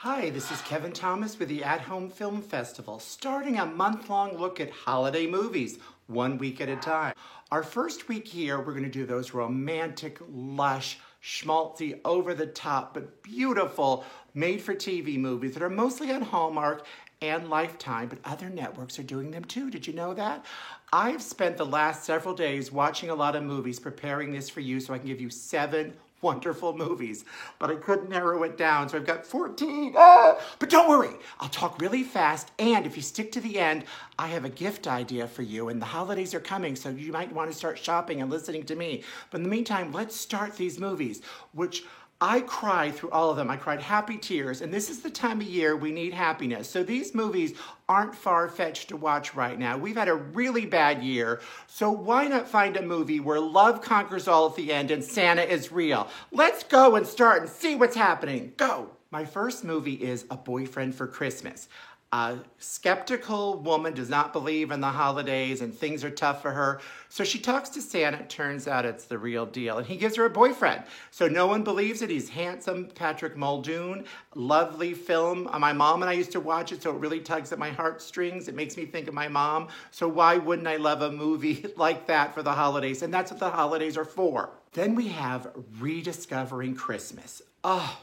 Hi, this is Kevin Thomas with the At Home Film Festival, starting a month-long look at holiday movies, 1 week at a time. Our first week here, we're going to do those romantic, lush, schmaltzy, over-the-top, but beautiful made-for-TV movies that are mostly on Hallmark and Lifetime, but other networks are doing them too. Did you know that? I've spent the last several days watching a lot of movies, preparing this for you so I can give you 7 wonderful movies, but I couldn't narrow it down, so I've got 14. But don't worry, I'll talk really fast, and if you stick to the end, I have a gift idea for you, and the holidays are coming, so you might want to start shopping and listening to me. But in the meantime, let's start these movies, which I cried through all of them. I cried happy tears, and this is the time of year we need happiness. So these movies aren't far-fetched to watch right now. We've had a really bad year, so why not find a movie where love conquers all at the end and Santa is real? Let's go and start and see what's happening. Go! My first movie is A Boyfriend for Christmas. A skeptical woman does not believe in the holidays and things are tough for her. So she talks to Santa. It turns out it's the real deal. And he gives her a boyfriend. So no one believes it. He's handsome. Patrick Muldoon. Lovely film. My mom and I used to watch it, so it really tugs at my heartstrings. It makes me think of my mom. So why wouldn't I love a movie like that for the holidays? And that's what the holidays are for. Then we have Rediscovering Christmas. Oh,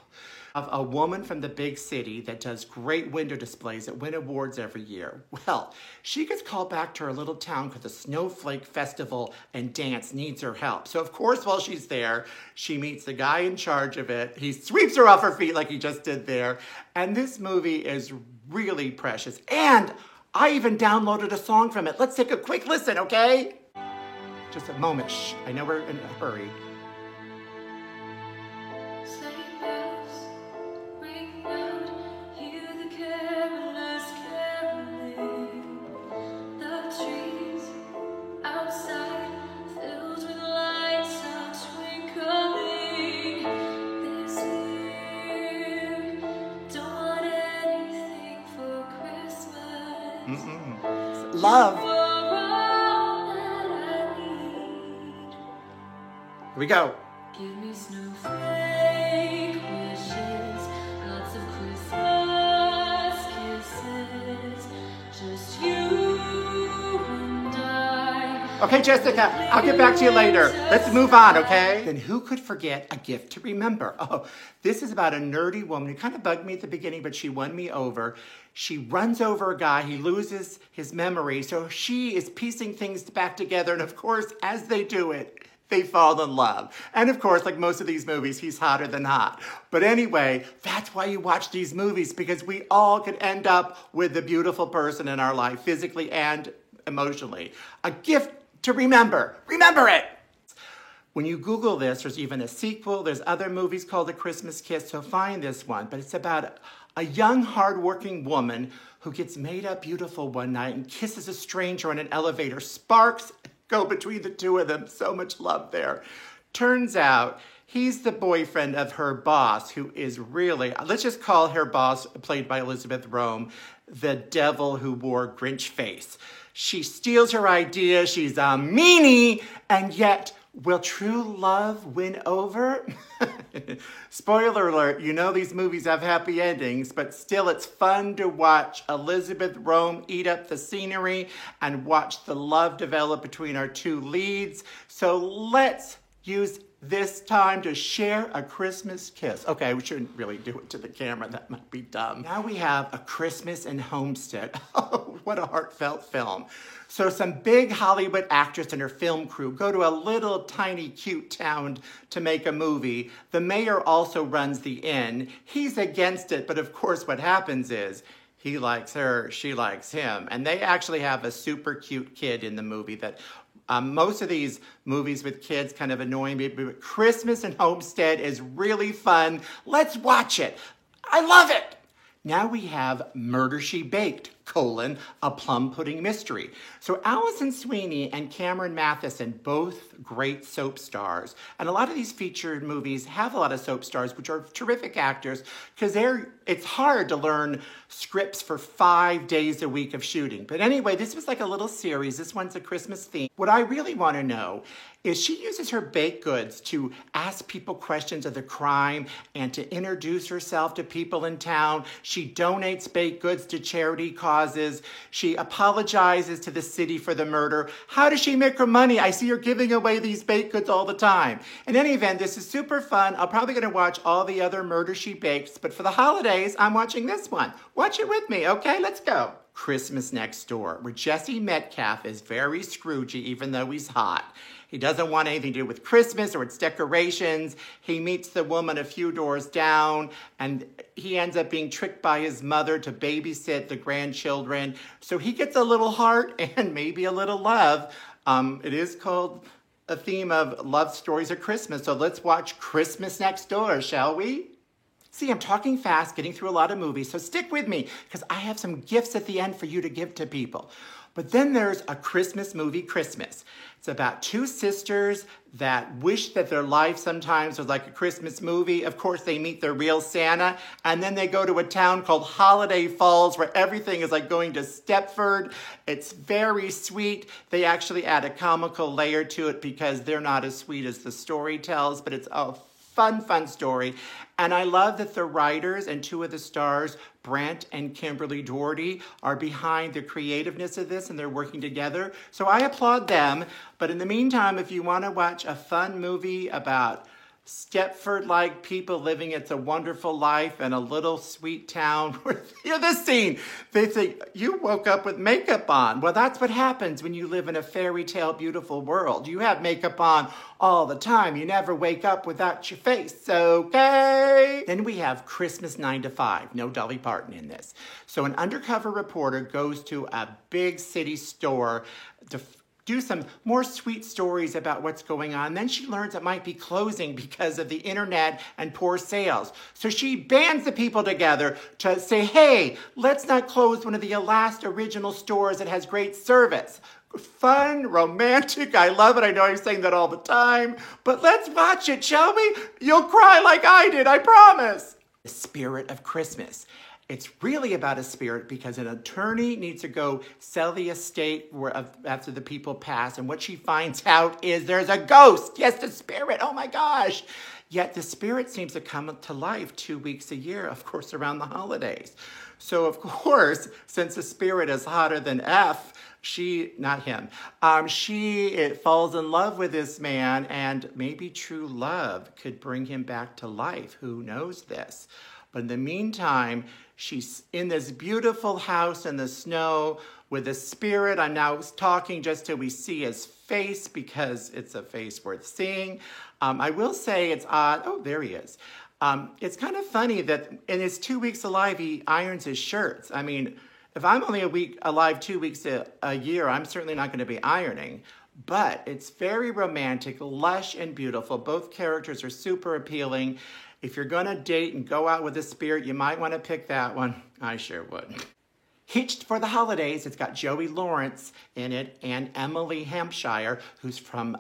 of a woman from the big city that does great window displays that win awards every year. Well, she gets called back to her little town because the Snowflake Festival and dance needs her help. So of course, while she's there, she meets the guy in charge of it. He sweeps her off her feet like he just did there. And this movie is really precious. And I even downloaded a song from it. Let's take a quick listen, okay? Just a moment. Shh. I know we're in a hurry. Love. Here we go. Give me snowflake wishes, lots of Christmas kisses, just you and I. Okay, Jessica, I'll get back to you later. Let's move on, okay? Then who could forget A Gift to Remember? Oh, this is about a nerdy woman who kind of bugged me at the beginning, but she won me over. She runs over a guy, he loses his memory, so she is piecing things back together, and of course, as they do it, they fall in love. And of course, like most of these movies, he's hotter than hot. But anyway, that's why you watch these movies, because we all could end up with the beautiful person in our life, physically and emotionally. A gift to remember. Remember it! When you Google this, there's even a sequel. There's other movies called A Christmas Kiss, so find this one. But it's about a young, hardworking woman who gets made up beautiful one night and kisses a stranger in an elevator. Sparks go between the two of them. So much love there. Turns out he's the boyfriend of her boss, who is really, let's just call her boss, played by Elizabeth Rome, the devil who wore Grinch face. She steals her idea. She's a meanie, and yet will true love win over? Spoiler alert, you know these movies have happy endings, but still it's fun to watch Elizabeth Rome eat up the scenery and watch the love develop between our two leads. So let's use this time to share a Christmas kiss. Okay, we shouldn't really do it to the camera. That might be dumb. Now we have A Christmas in Homestead. Oh, what a heartfelt film. So some big Hollywood actress and her film crew go to a little tiny cute town to make a movie. The mayor also runs the inn. He's against it, but of course what happens is he likes her, she likes him. And they actually have a super cute kid in the movie that most of these movies with kids kind of annoy me, but Christmas in Homestead is really fun. Let's watch it. I love it. Now we have Murder, She Baked. a plum pudding mystery. So Alison Sweeney and Cameron Matheson, both great soap stars. And a lot of these featured movies have a lot of soap stars, which are terrific actors, because it's hard to learn scripts for 5 days a week of shooting. But anyway, this was like a little series. This one's a Christmas theme. What I really want to know is she uses her baked goods to ask people questions of the crime and to introduce herself to people in town. She donates baked goods to charity causes. She apologizes to the city for the murder. How does she make her money? I see her giving away these baked goods all the time. In any event, this is super fun. I'm probably going to watch all the other Murder, She Bakes, but for the holidays, I'm watching this one. Watch it with me, okay? Let's go. Christmas Next Door, where Jesse Metcalfe is very Scroogey, even though he's hot. He doesn't want anything to do with Christmas or its decorations. He meets the woman a few doors down, and he ends up being tricked by his mother to babysit the grandchildren. So he gets a little heart and maybe a little love. It is called a theme of love stories at Christmas. So let's watch Christmas Next Door, shall we? See, I'm talking fast, getting through a lot of movies, so stick with me, because I have some gifts at the end for you to give to people. But then there's A Christmas Movie, Christmas. It's about two sisters that wish that their life sometimes was like a Christmas movie. Of course, they meet their real Santa, and then they go to a town called Holiday Falls, where everything is like going to Stepford. It's very sweet. They actually add a comical layer to it because they're not as sweet as the story tells, but it's a fun story. And I love that the writers and two of the stars, Brent and Kimberly Doherty, are behind the creativeness of this, and they're working together. So I applaud them. But in the meantime, if you want to watch a fun movie about Stepford-like people living It's a Wonderful Life in a little sweet town. Hear this scene. They say, you woke up with makeup on. Well, that's what happens when you live in a fairy tale beautiful world. You have makeup on all the time. You never wake up without your face, okay? Then we have Christmas 9 to 5. No Dolly Parton in this. So an undercover reporter goes to a big city store to do some more sweet stories about what's going on. Then she learns it might be closing because of the internet and poor sales. So she bands the people together to say, hey, let's not close one of the last original stores that has great service. Fun, romantic, I love it. I know I'm saying that all the time, but let's watch it, shall we? You'll cry like I did, I promise. The Spirit of Christmas. It's really about a spirit because an attorney needs to go sell the estate after the people pass. And what she finds out is there's a ghost. Yes, the spirit. Oh my gosh. Yet the spirit seems to come to life 2 weeks a year, of course, around the holidays. So, of course, since the spirit is hotter than F, she falls in love with this man, and maybe true love could bring him back to life. Who knows this? But in the meantime, she's in this beautiful house in the snow with a spirit. I'm now talking just till we see his face because it's a face worth seeing. I will say it's odd. Oh, there he is. It's kind of funny that in his 2 weeks alive, he irons his shirts. I mean, if I'm only alive 2 weeks a year, I'm certainly not going to be ironing. But it's very romantic, lush, and beautiful. Both characters are super appealing. If you're going to date and go out with a spirit, you might want to pick that one. I sure would. Hitched for the Holidays. It's got Joey Lawrence in it and Emily Hampshire, who's from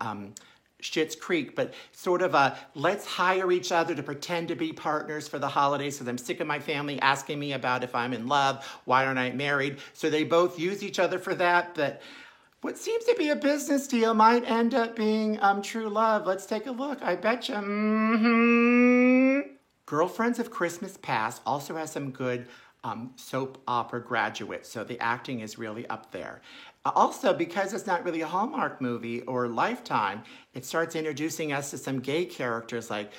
Schitt's Creek, but sort of let's hire each other to pretend to be partners for the holidays because I'm sick of my family asking me about if I'm in love, why aren't I married? So they both use each other for that, but what seems to be a business deal might end up being true love. Let's take a look. I betcha. Girlfriends of Christmas Past also has some good soap opera graduates, so the acting is really up there. Also, because it's not really a Hallmark movie or Lifetime, it starts introducing us to some gay characters like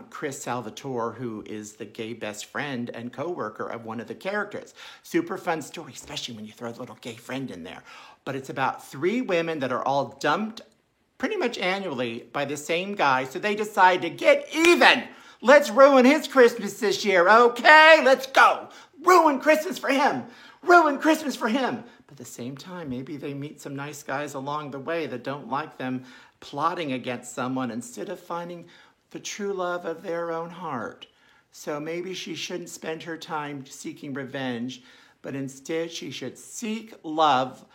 Chris Salvatore, who is the gay best friend and co-worker of one of the characters. Super fun story, especially when you throw a little gay friend in there. But it's about 3 women that are all dumped pretty much annually by the same guy, so they decide to get even. Let's ruin his Christmas this year, okay? Let's go. Ruin Christmas for him. Ruin Christmas for him. But at the same time, maybe they meet some nice guys along the way that don't like them plotting against someone instead of finding the true love of their own heart. So maybe she shouldn't spend her time seeking revenge, but instead she should seek love,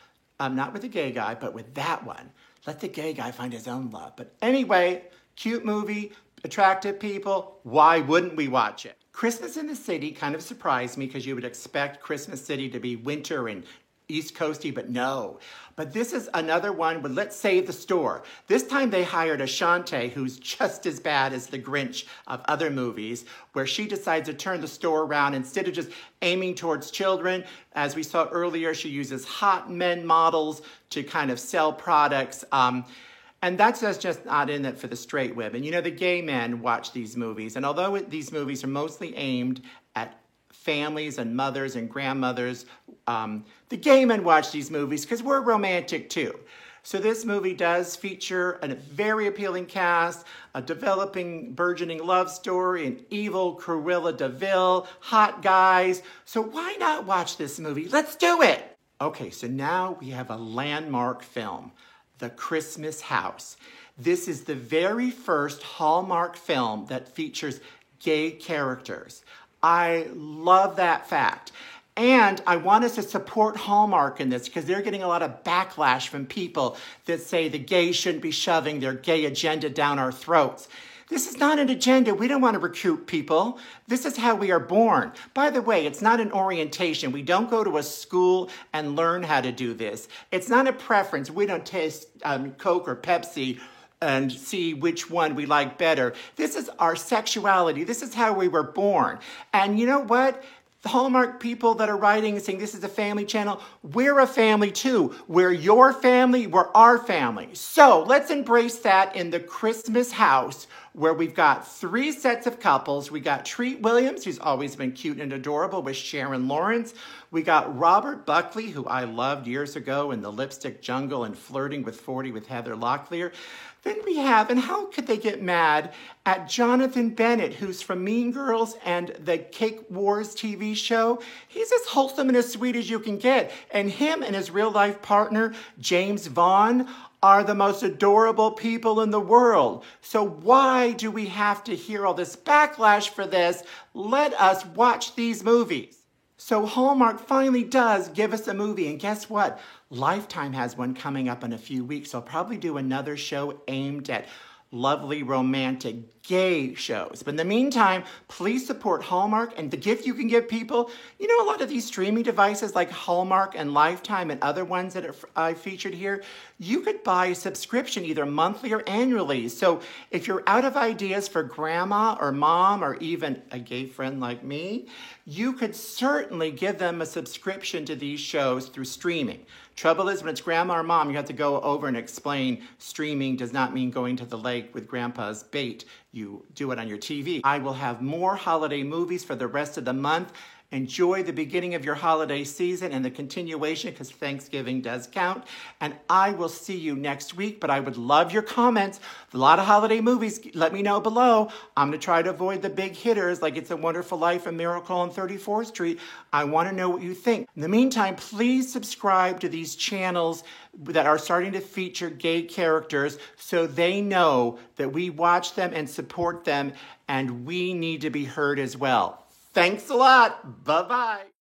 not with the gay guy, but with that one. Let the gay guy find his own love. But anyway, cute movie, attractive people, why wouldn't we watch it? Christmas in the City kind of surprised me because you would expect Christmas City to be winter and East Coasty, but no. But this is another one with Let's Save the Store. This time they hired Ashante, who's just as bad as the Grinch of other movies, where she decides to turn the store around. Instead of just aiming towards children, as we saw earlier, she uses hot men models to kind of sell products. And that's just not in it for the straight women. You know, the gay men watch these movies. And although these movies are mostly aimed at families and mothers and grandmothers, the gay men watch these movies because we're romantic too. So this movie does feature a very appealing cast, a developing, burgeoning love story, an evil Cruella de Vil, hot guys. So why not watch this movie? Let's do it! Okay, so now we have a landmark film, The Christmas House. This is the very first Hallmark film that features gay characters. I love that fact. And I want us to support Hallmark in this because they're getting a lot of backlash from people that say the gays shouldn't be shoving their gay agenda down our throats. This is not an agenda. We don't want to recruit people. This is how we are born. By the way, it's not an orientation. We don't go to a school and learn how to do this. It's not a preference. We don't taste Coke or Pepsi and see which one we like better. This is our sexuality. This is how we were born. And you know what? The Hallmark people that are writing and saying this is a family channel, we're a family too. We're your family, we're our family. So let's embrace that in The Christmas House, where we've got 3 sets of couples. We got Treat Williams, who's always been cute and adorable, with Sharon Lawrence. We got Robert Buckley, who I loved years ago in The Lipstick Jungle and Flirting with 40 with Heather Locklear. Then we have, and how could they get mad at Jonathan Bennett, who's from Mean Girls and the Cake Wars TV show. He's as wholesome and as sweet as you can get. And him and his real life partner, James Vaughn, are the most adorable people in the world. So why do we have to hear all this backlash for this? Let us watch these movies. So Hallmark finally does give us a movie, and guess what? Lifetime has one coming up in a few weeks. So I'll probably do another show aimed at lovely, romantic, gay shows. But in the meantime, please support Hallmark and the gift you can give people. You know, a lot of these streaming devices like Hallmark and Lifetime and other ones that I featured here, you could buy a subscription either monthly or annually. So if you're out of ideas for grandma or mom or even a gay friend like me, you could certainly give them a subscription to these shows through streaming. Trouble is, when it's grandma or mom, you have to go over and explain streaming does not mean going to the lake with grandpa's bait. You do it on your TV. I will have more holiday movies for the rest of the month. Enjoy the beginning of your holiday season and the continuation, because Thanksgiving does count. And I will see you next week, but I would love your comments. A lot of holiday movies, let me know below. I'm going to try to avoid the big hitters like It's a Wonderful Life and Miracle on 34th Street. I want to know what you think. In the meantime, please subscribe to these channels that are starting to feature gay characters so they know that we watch them and support them, and we need to be heard as well. Thanks a lot. Bye-bye.